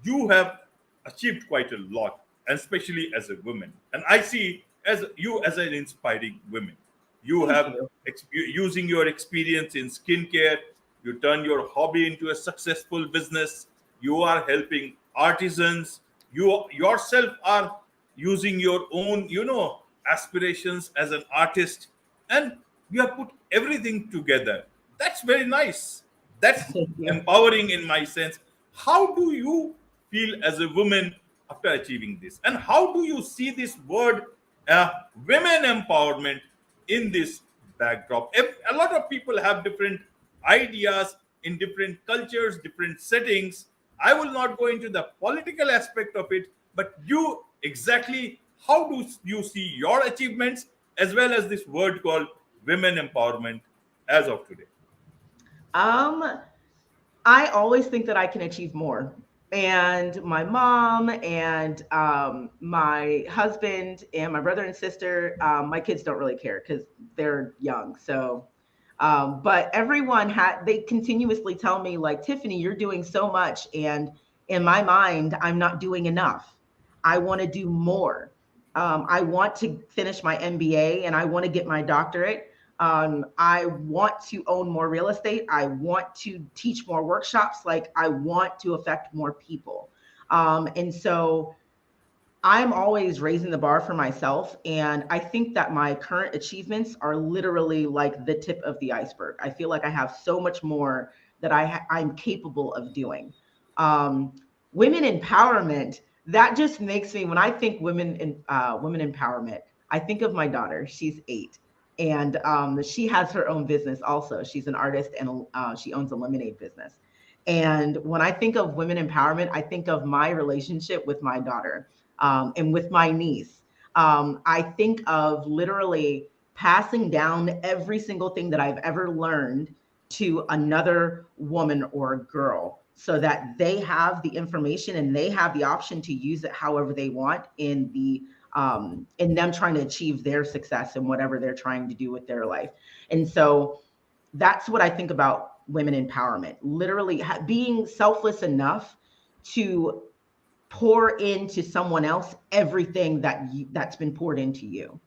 you have achieved quite a lot, and especially as a woman. And I see as you as an inspiring woman. You Thank have you. using your experience in skincare, you turn your hobby into a successful business. You are helping artisans. You yourself are using your own, aspirations as an artist, and you have put everything together. That's very nice. That's Thank you. empowering in my sense. How do you feel as a woman after achieving this? And how do you see this word, uh, women empowerment, in this backdrop? A lot of people have different ideas in different cultures, different settings. I will not go into the political aspect of it, but you exactly how do you see your achievements as well as this word called women empowerment as of today? Um, I always think that I can achieve more. And my mom and my husband and my brother and sister, my kids don't really care because they're young. So, but everyone they continuously tell me, like, Tiffany, you're doing so much. And in my mind, I'm not doing enough. I want to do more. I want to finish my MBA and I want to get my doctorate. I want to own more real estate. I want to teach more workshops. Like, I want to affect more people. And so I'm always raising the bar for myself. And I think that my current achievements are literally like the tip of the iceberg. I feel like I have so much more that I'm capable of doing. Um, Women empowerment, that just makes me, when I think women empowerment, I think of my daughter. She's 8. And she has her own business also. She's an artist and she owns a lemonade business. And when I think of women empowerment, I think of my relationship with my daughter and with my niece. I think of literally passing down every single thing that I've ever learned to another woman or girl so that they have the information and they have the option to use it however they want in them trying to achieve their success in whatever they're trying to do with their life. And so that's what I think about women empowerment, literally being selfless enough to pour into someone else everything that's been poured into you.